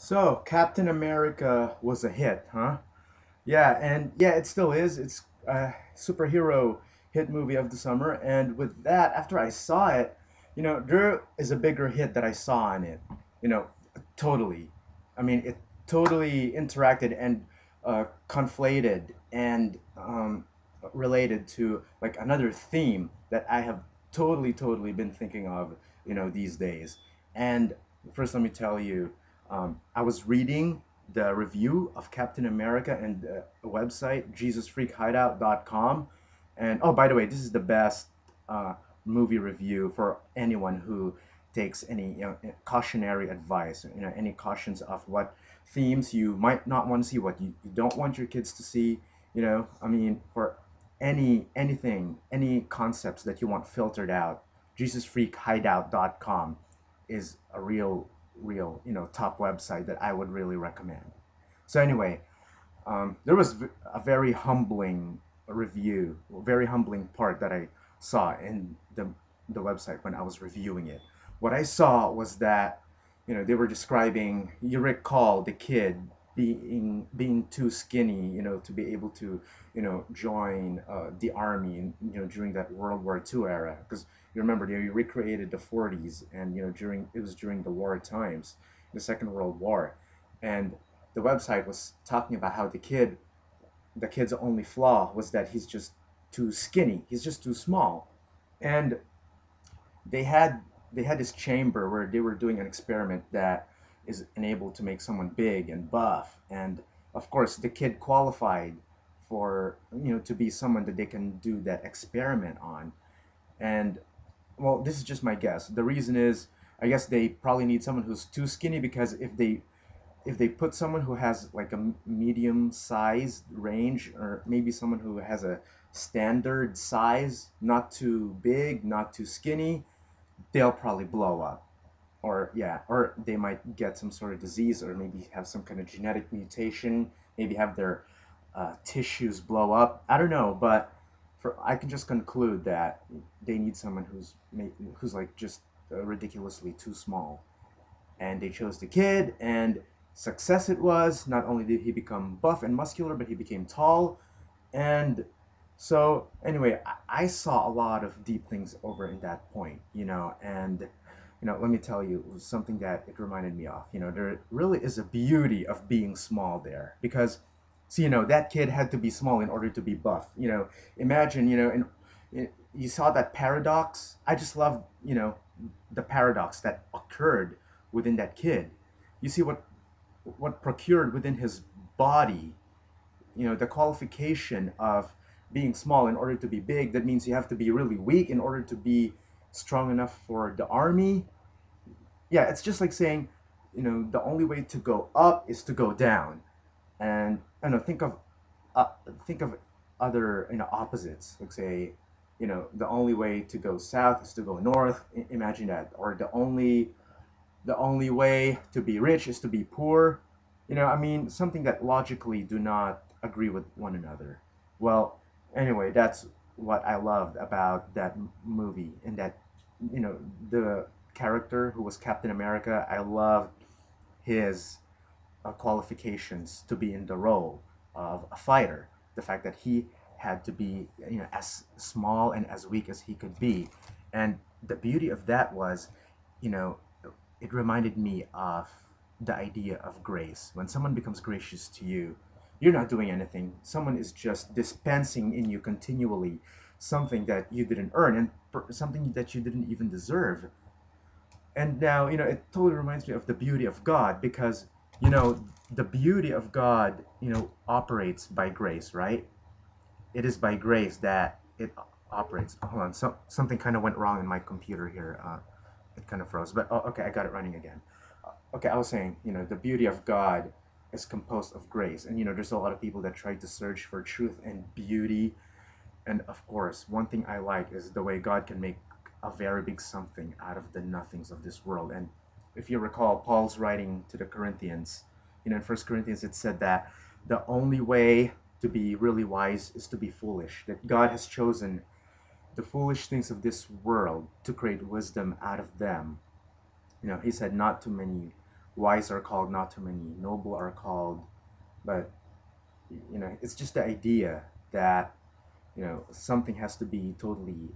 So, Captain America was a hit, huh? Yeah, and yeah, it still is. It's a superhero hit movie of the summer. And with that, after I saw it, there is a bigger hit that I saw in it. You know, totally. I mean, it totally interacted and conflated and related to like another theme that I have totally been thinking of, these days. And first, let me tell you, I was reading the review of Captain America and a website, JesusFreakHideout.com. And oh, by the way, this is the best uh, movie review for anyone who takes any cautionary advice, any cautions of what themes you might not want to see, what you don't want your kids to see. I mean, for anything, any concepts that you want filtered out, JesusFreakHideout.com is a real top website that I would really recommend. So anyway, there was a very humbling review, very humbling part that I saw in the website when I was reviewing it. What I saw was that they were describing. You recall the kid being too skinny, to be able to join the army, during that World War II era. Because you remember they recreated the 40s, and during the war times, the Second World War, and the website was talking about how the kid's only flaw was that he's just too skinny. He's just too small. And they had they had this chamber where they were doing an experiment that is enabled to make someone big and buff. And of course, the kid qualified for to be someone that they can do that experiment on. And well, this is just my guess. The reason is, I guess they probably need someone who's too skinny, because if they put someone who has like a medium size range, or maybe someone who has a standard size, not too big, not too skinny, they'll probably blow up. Or yeah, or they might get some sort of disease, or maybe have some kind of genetic mutation, maybe have their tissues blow up. I don't know, but I can just conclude that they need someone who's like just ridiculously too small. And they chose the kid, and success it was. Not only did he become buff and muscular, but he became tall. And so anyway, I saw a lot of deep things over in that point, and let me tell you, it was something that it reminded me of. There really is a beauty of being small there, because see, that kid had to be small in order to be buff. Imagine, and you saw that paradox. I just love, the paradox that occurred within that kid. You see what procured within his body, the qualification of being small in order to be big. That means you have to be really weak in order to be strong enough for the army. Yeah, it's just like saying, the only way to go up is to go down. And uh, think of other opposites. Like say, the only way to go south is to go north. Imagine that. Or the only way to be rich is to be poor. I mean, something that logically do not agree with one another. Well, anyway, that's what I loved about that movie, and that, the character who was Captain America, I loved his qualifications to be in the role of a fighter. The fact that he had to be, as small and as weak as he could be. And the beauty of that was, you know, it reminded me of the idea of grace. When someone becomes gracious to you, you're not doing anything. Someone is just dispensing in you continually something that you didn't earn, and something that you didn't even deserve. And now, it totally reminds me of the beauty of God, because, the beauty of God, operates by grace, right? It is by grace that it operates. Hold on, something kind of went wrong in my computer here. It kind of froze, but oh, okay, I got it running again. Okay, I was saying, the beauty of God is composed of grace, and there's a lot of people that try to search for truth and beauty. And of course, one thing I like is the way God can make a very big something out of the nothings of this world. And if you recall, Paul's writing to the Corinthians, in First Corinthians, it said that the only way to be really wise is to be foolish. That God has chosen the foolish things of this world to create wisdom out of them. He said, not too many wise are called, not too many noble are called. But it's just the idea that something has to be totally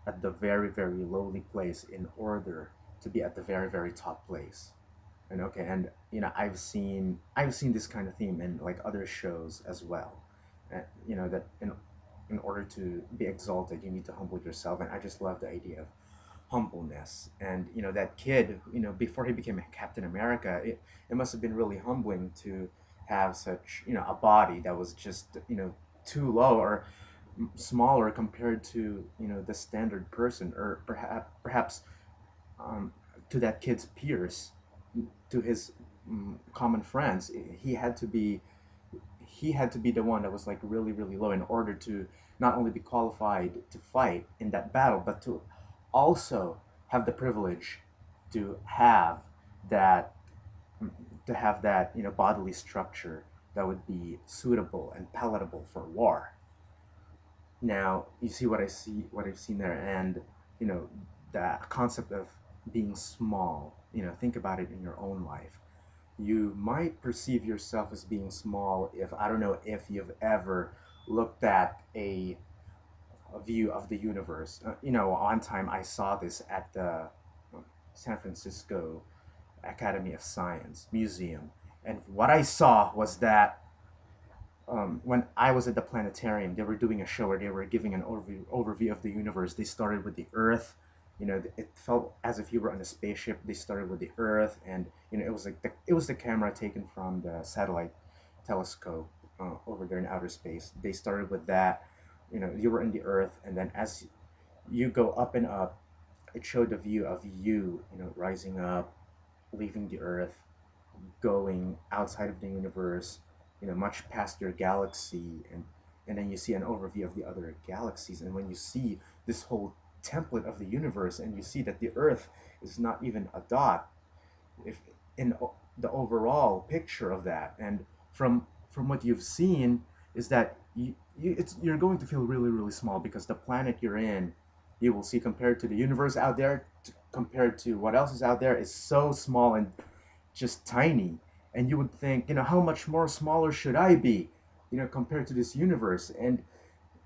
at the very, very lowly place in order to be at the very, very top place. And okay, and I've seen this kind of theme in like other shows as well. That in order to be exalted, you need to humble yourself, and I just love the idea of humbleness. And that kid, before he became a Captain America, it must have been really humbling to have such a body that was just too low or smaller compared to the standard person, or perhaps um, to that kid's peers, to his common friends. He had to be the one that was like really, really low in order to not only be qualified to fight in that battle, but to also have the privilege to have that bodily structure that would be suitable and palatable for war. Now you see what I've seen there, and you know the concept of being small. Think about it in your own life. You might perceive yourself as being small if, I don't know, if you've ever looked at a view of the universe. One time I saw this at the San Francisco Academy of Science Museum, and what I saw was that when I was at the planetarium, they were doing a show where they were giving an overview of the universe. They started with the Earth. It felt as if you were on a spaceship. They started with the Earth, and it was like the camera taken from the satellite telescope over there in outer space. They started with that. You were in the Earth, and then as you go up and up, it showed the view of you, rising up, leaving the Earth, going outside of the universe, much past your galaxy, and then you see an overview of the other galaxies. And when you see this whole template of the universe, and you see that the Earth is not even a dot, if in the overall picture of that, and from what you've seen, is that you're going to feel really, really small, because the planet you're in, you will see, compared to the universe out there, compared to what else is out there, is so small and just tiny. And you would think, how much more smaller should I be, compared to this universe? And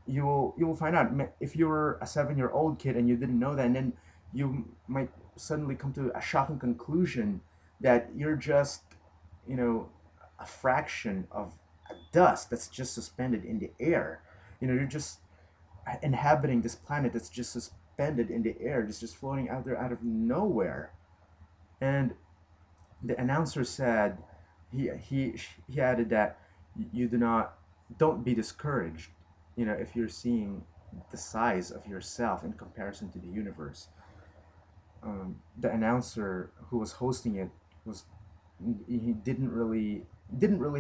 you will find out, if you were a 7-year-old kid and you didn't know that, and then you might suddenly come to a shocking conclusion that you're just, you know, a fraction of a dust that's just suspended in the air. You're just inhabiting this planet that's just suspended in the air, just floating out there out of nowhere. And the announcer said, he added that you don't be discouraged, if you're seeing the size of yourself in comparison to the universe. The announcer who was hosting it was he didn't really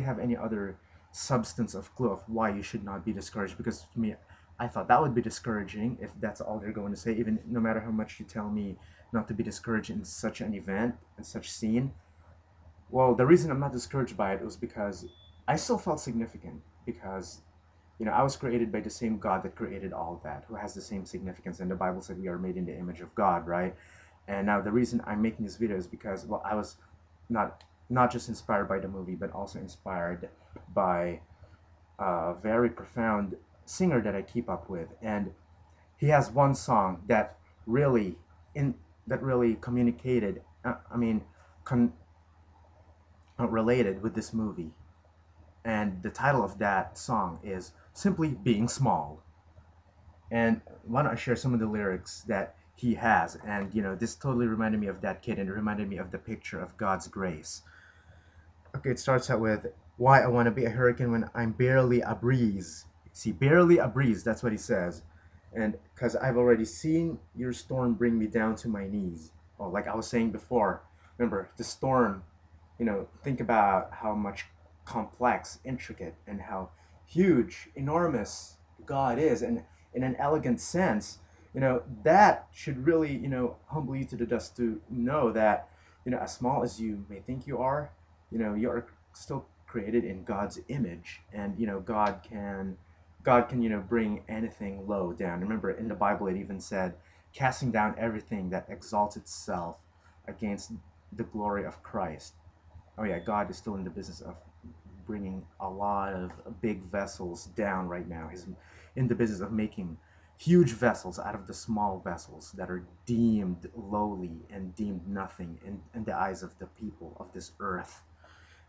have any other substance of clue of why you should not be discouraged, because to me, I thought that would be discouraging if that's all they're going to say, even no matter how much you tell me not to be discouraged in such an event and such scene. Well, the reason I'm not discouraged by it was because I still felt significant, because I was created by the same God that created all that, who has the same significance. And the Bible said we are made in the image of God, right? And now the reason I'm making this video is because, well, I was not just inspired by the movie, but also inspired by a very profound singer that I keep up with. And he has one song in that really communicated, I mean, con, related with this movie. And the title of that song is simply Being Small. And why don't I share some of the lyrics that he has? And this totally reminded me of that kid, and it reminded me of the picture of God's grace. Okay, it starts out with, why I want to be a hurricane when I'm barely a breeze. See, barely a breeze, that's what he says. And because I've already seen your storm bring me down to my knees. Oh, like I was saying before, remember, the storm, think about how much complex, intricate, and how huge, enormous God is, and in an elegant sense, that should really, humble you to the dust, to know that, as small as you may think you are, you are still created in God's image, and God can bring anything low down. Remember, in the Bible, it even said, casting down everything that exalts itself against the glory of Christ. oh yeah, God is still in the business of bringing a lot of big vessels down right now. He's in the business of making huge vessels out of the small vessels that are deemed lowly and deemed nothing in the eyes of the people of this earth.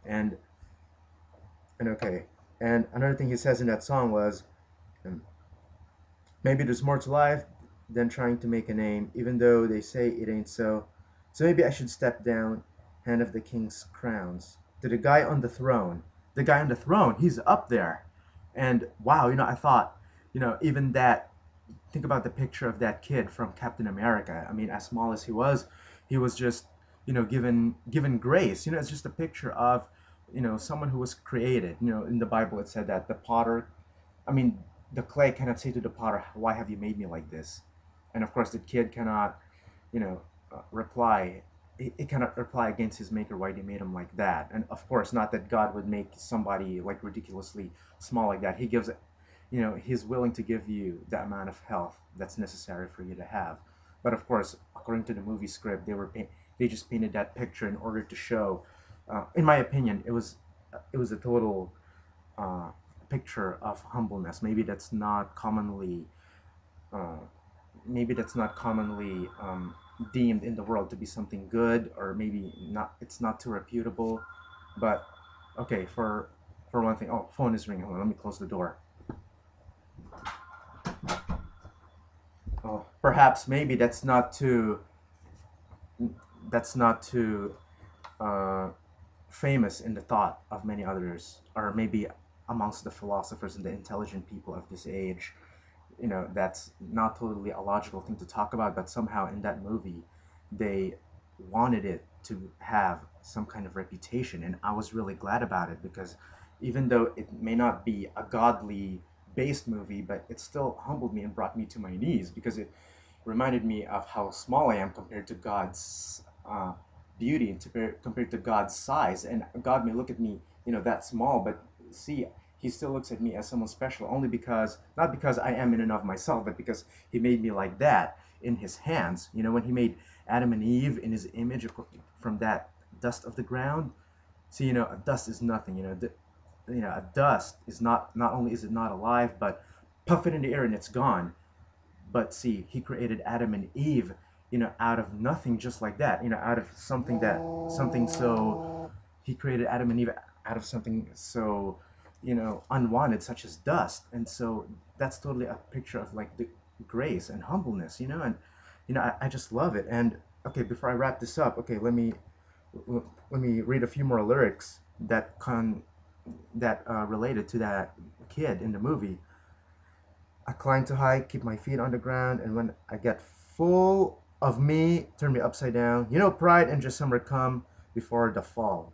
And and okay, and another thing he says in that song was, um, maybe there's more to life than trying to make a name, even though they say it ain't so. So maybe I should step down, hand of the king's crowns to the guy on the throne. The guy on the throne, he's up there. And wow, I thought, even that, think about the picture of that kid from Captain America. I mean, as small as he was just, given grace. It's just a picture of, someone who was created. In the Bible it said that the potter, I mean, the clay cannot say to the potter, "Why have you made me like this?" And of course, the kid cannot, reply. He cannot reply against his maker why they made him like that. And of course, not that God would make somebody like ridiculously small like that. He gives, he's willing to give you the amount of health that's necessary for you to have. But of course, according to the movie script, they just painted that picture in order to show, in my opinion, it was a total uh, picture of humbleness. Uh, maybe that's not commonly deemed in the world to be something good, or maybe not. It's not too reputable. But okay, for one thing, oh, phone is ringing. Hold on, let me close the door. Oh, perhaps maybe that's not too uh, famous in the thought of many others, or maybe amongst the philosophers and the intelligent people of this age. That's not totally a logical thing to talk about, but somehow in that movie they wanted it to have some kind of reputation, and I was really glad about it, because even though it may not be a godly based movie, but it still humbled me and brought me to my knees, because it reminded me of how small I am compared to God's beauty, and compared to God's size. And God may look at me, that small, but see, He still looks at me as someone special, only because, not because I am in and of myself, but because He made me like that in His hands. When He made Adam and Eve in His image from that dust of the ground. See, a dust is nothing. A dust is not only is it not alive, but puff it in the air and it's gone. But see, he created Adam and Eve, out of nothing, just like that, out of something so, he created Adam and Eve out of something so, unwanted, such as dust. And so that's totally a picture of like the grace and humbleness, and, I just love it. And okay, before I wrap this up, okay, let me read a few more lyrics that related to that kid in the movie. I climb too high, keep my feet on the ground, and when I get full of me, turn me upside down. Pride and just summer come before the fall.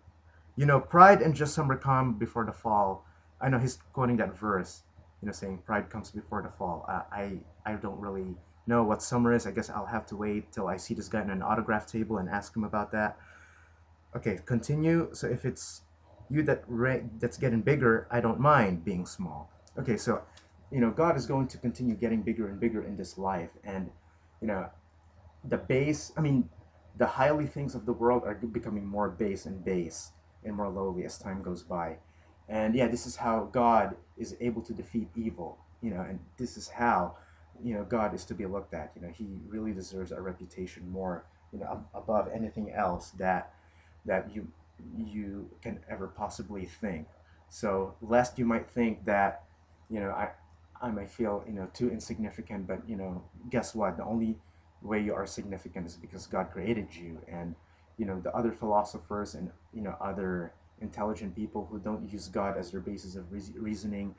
Pride and just summer come before the fall. I know he's quoting that verse, saying pride comes before the fall. I don't really know what summer is. I guess I'll have to wait till I see this guy in an autograph table and ask him about that. Okay, continue. So if it's you that's getting bigger, I don't mind being small. Okay, so God is going to continue getting bigger and bigger in this life, and you know the base. I mean, the highly things of the world are becoming more base and more lowly as time goes by. And yeah, this is how God is able to defeat evil. And this is how God is to be looked at. He really deserves a reputation more, above anything else that you can ever possibly think. So lest you might think that I might feel too insignificant, but guess what? The only way you are significant is because God created you. And the other philosophers and other intelligent people who don't use God as their basis of reasoning,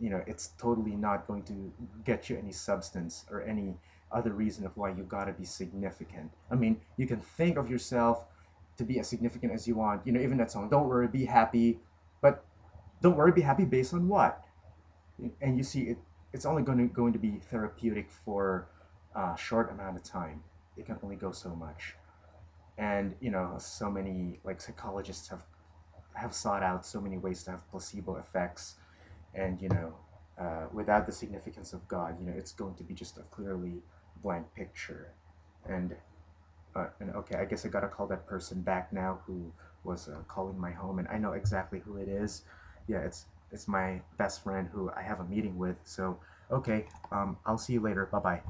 it's totally not going to get you any substance or any other reason of why you gotta be significant. I mean, you can think of yourself to be as significant as you want. Even that song, "Don't worry, be happy," but don't worry, be happy based on what? And you see, it's only going to be therapeutic for a short amount of time. It can only go so much. And so many like psychologists have sought out so many ways to have placebo effects. And without the significance of God, it's going to be just a clearly blank picture. And okay, I guess I gotta call that person back now who was calling my home, and I know exactly who it is. Yeah, it's my best friend who I have a meeting with. So okay, I'll see you later. Bye bye.